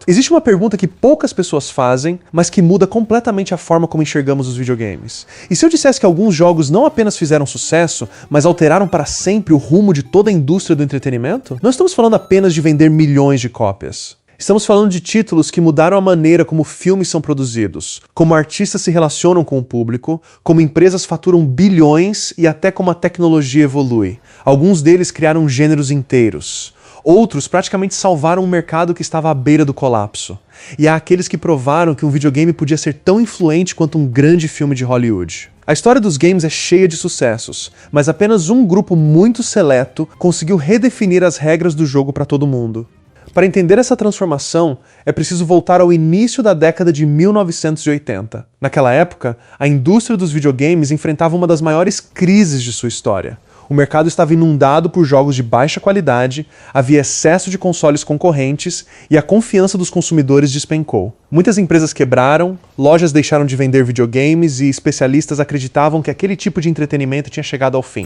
Existe uma pergunta que poucas pessoas fazem, mas que muda completamente a forma como enxergamos os videogames. E se eu dissesse que alguns jogos não apenas fizeram sucesso, mas alteraram para sempre o rumo de toda a indústria do entretenimento? Não estamos falando apenas de vender milhões de cópias. Estamos falando de títulos que mudaram a maneira como filmes são produzidos, como artistas se relacionam com o público, como empresas faturam bilhões e até como a tecnologia evolui. Alguns deles criaram gêneros inteiros. Outros praticamente salvaram um mercado que estava à beira do colapso. E há aqueles que provaram que um videogame podia ser tão influente quanto um grande filme de Hollywood. A história dos games é cheia de sucessos, mas apenas um grupo muito seleto conseguiu redefinir as regras do jogo para todo mundo. Para entender essa transformação, é preciso voltar ao início da década de 1980. Naquela época, a indústria dos videogames enfrentava uma das maiores crises de sua história. O mercado estava inundado por jogos de baixa qualidade, havia excesso de consoles concorrentes e a confiança dos consumidores despencou. Muitas empresas quebraram, lojas deixaram de vender videogames e especialistas acreditavam que aquele tipo de entretenimento tinha chegado ao fim.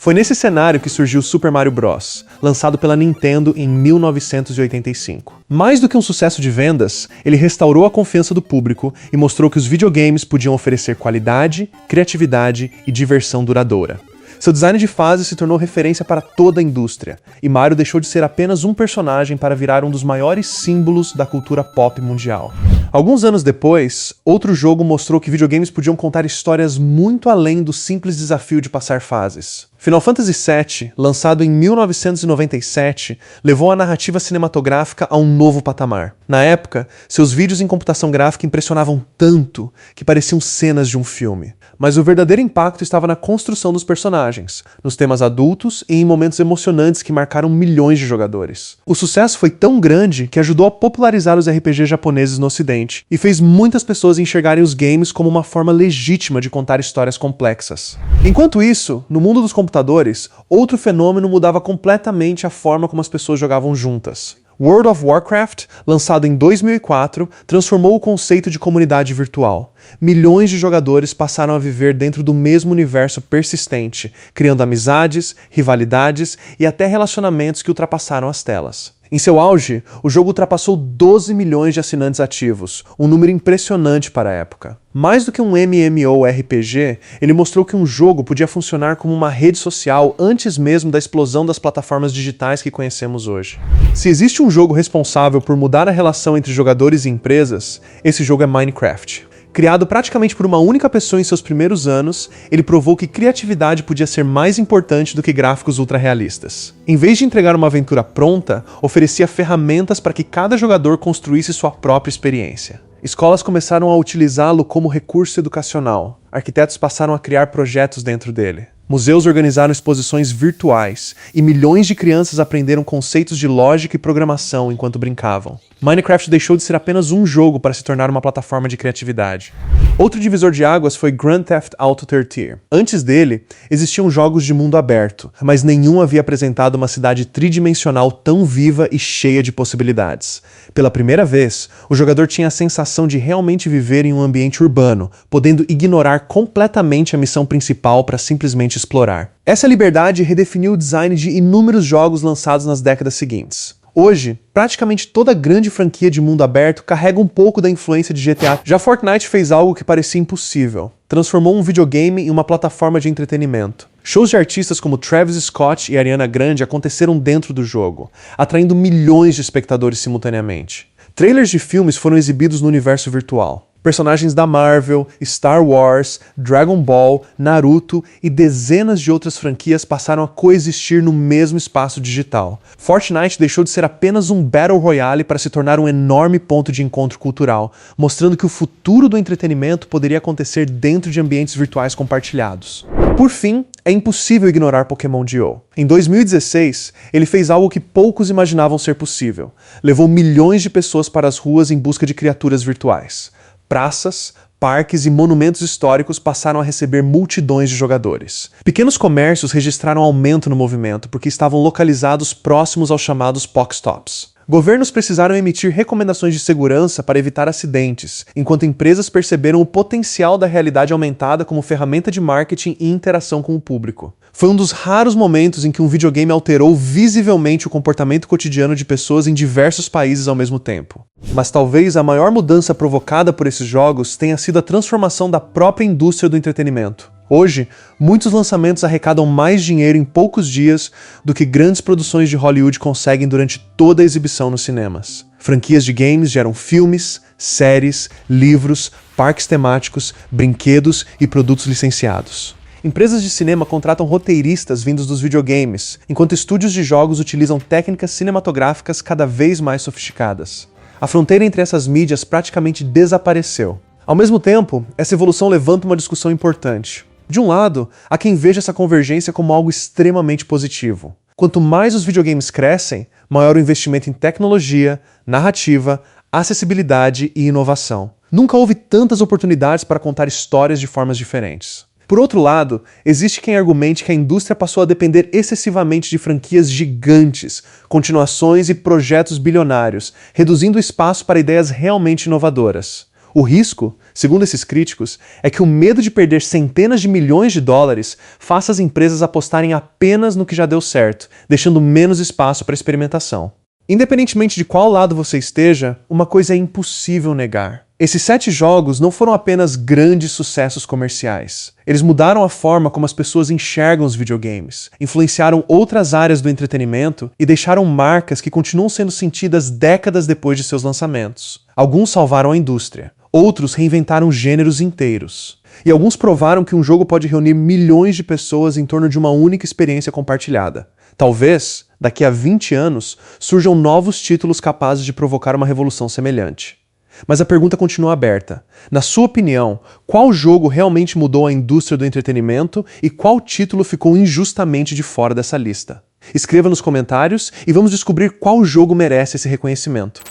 Foi nesse cenário que surgiu Super Mario Bros., lançado pela Nintendo em 1985. Mais do que um sucesso de vendas, ele restaurou a confiança do público e mostrou que os videogames podiam oferecer qualidade, criatividade e diversão duradoura. Seu design de fase se tornou referência para toda a indústria, e Mario deixou de ser apenas um personagem para virar um dos maiores símbolos da cultura pop mundial. Alguns anos depois, outro jogo mostrou que videogames podiam contar histórias muito além do simples desafio de passar fases. Final Fantasy VII, lançado em 1997, levou a narrativa cinematográfica a um novo patamar. Na época, seus vídeos em computação gráfica impressionavam tanto que pareciam cenas de um filme. Mas o verdadeiro impacto estava na construção dos personagens, nos temas adultos e em momentos emocionantes que marcaram milhões de jogadores. O sucesso foi tão grande que ajudou a popularizar os RPGs japoneses no ocidente e fez muitas pessoas enxergarem os games como uma forma legítima de contar histórias complexas. Enquanto isso, no mundo dos computadores, outro fenômeno mudava completamente a forma como as pessoas jogavam juntas. World of Warcraft, lançado em 2004, transformou o conceito de comunidade virtual. Milhões de jogadores passaram a viver dentro do mesmo universo persistente, criando amizades, rivalidades e até relacionamentos que ultrapassaram as telas. Em seu auge, o jogo ultrapassou 12 milhões de assinantes ativos, um número impressionante para a época. Mais do que um MMORPG, ele mostrou que um jogo podia funcionar como uma rede social antes mesmo da explosão das plataformas digitais que conhecemos hoje. Se existe um jogo responsável por mudar a relação entre jogadores e empresas, esse jogo é Minecraft. Criado praticamente por uma única pessoa em seus primeiros anos, ele provou que criatividade podia ser mais importante do que gráficos ultra-realistas. Em vez de entregar uma aventura pronta, oferecia ferramentas para que cada jogador construísse sua própria experiência. Escolas começaram a utilizá-lo como recurso educacional. Arquitetos passaram a criar projetos dentro dele. Museus organizaram exposições virtuais, e milhões de crianças aprenderam conceitos de lógica e programação enquanto brincavam. Minecraft deixou de ser apenas um jogo para se tornar uma plataforma de criatividade. Outro divisor de águas foi Grand Theft Auto III. Antes dele, existiam jogos de mundo aberto, mas nenhum havia apresentado uma cidade tridimensional tão viva e cheia de possibilidades. Pela primeira vez, o jogador tinha a sensação de realmente viver em um ambiente urbano, podendo ignorar completamente a missão principal para simplesmente explorar. Essa liberdade redefiniu o design de inúmeros jogos lançados nas décadas seguintes. Hoje, praticamente toda grande franquia de mundo aberto carrega um pouco da influência de GTA. Já Fortnite fez algo que parecia impossível. Transformou um videogame em uma plataforma de entretenimento. Shows de artistas como Travis Scott e Ariana Grande aconteceram dentro do jogo, atraindo milhões de espectadores simultaneamente. Trailers de filmes foram exibidos no universo virtual. Personagens da Marvel, Star Wars, Dragon Ball, Naruto e dezenas de outras franquias passaram a coexistir no mesmo espaço digital. Fortnite deixou de ser apenas um Battle Royale para se tornar um enorme ponto de encontro cultural, mostrando que o futuro do entretenimento poderia acontecer dentro de ambientes virtuais compartilhados. Por fim, é impossível ignorar Pokémon Go. Em 2016, ele fez algo que poucos imaginavam ser possível. Levou milhões de pessoas para as ruas em busca de criaturas virtuais. Praças, parques e monumentos históricos passaram a receber multidões de jogadores. Pequenos comércios registraram aumento no movimento porque estavam localizados próximos aos chamados Pokestops. Governos precisaram emitir recomendações de segurança para evitar acidentes, enquanto empresas perceberam o potencial da realidade aumentada como ferramenta de marketing e interação com o público. Foi um dos raros momentos em que um videogame alterou visivelmente o comportamento cotidiano de pessoas em diversos países ao mesmo tempo. Mas talvez a maior mudança provocada por esses jogos tenha sido a transformação da própria indústria do entretenimento. Hoje, muitos lançamentos arrecadam mais dinheiro em poucos dias do que grandes produções de Hollywood conseguem durante toda a exibição nos cinemas. Franquias de games geram filmes, séries, livros, parques temáticos, brinquedos e produtos licenciados. Empresas de cinema contratam roteiristas vindos dos videogames, enquanto estúdios de jogos utilizam técnicas cinematográficas cada vez mais sofisticadas. A fronteira entre essas mídias praticamente desapareceu. Ao mesmo tempo, essa evolução levanta uma discussão importante. De um lado, há quem veja essa convergência como algo extremamente positivo. Quanto mais os videogames crescem, maior o investimento em tecnologia, narrativa, acessibilidade e inovação. Nunca houve tantas oportunidades para contar histórias de formas diferentes. Por outro lado, existe quem argumente que a indústria passou a depender excessivamente de franquias gigantes, continuações e projetos bilionários, reduzindo o espaço para ideias realmente inovadoras. O risco, segundo esses críticos, é que o medo de perder centenas de milhões de dólares faça as empresas apostarem apenas no que já deu certo, deixando menos espaço para experimentação. Independentemente de qual lado você esteja, uma coisa é impossível negar. Esses 7 jogos não foram apenas grandes sucessos comerciais. Eles mudaram a forma como as pessoas enxergam os videogames, influenciaram outras áreas do entretenimento e deixaram marcas que continuam sendo sentidas décadas depois de seus lançamentos. Alguns salvaram a indústria, outros reinventaram gêneros inteiros. E alguns provaram que um jogo pode reunir milhões de pessoas em torno de uma única experiência compartilhada. Talvez, daqui a 20 anos, surjam novos títulos capazes de provocar uma revolução semelhante. Mas a pergunta continua aberta. Na sua opinião, qual jogo realmente mudou a indústria do entretenimento e qual título ficou injustamente de fora dessa lista? Escreva nos comentários e vamos descobrir qual jogo merece esse reconhecimento.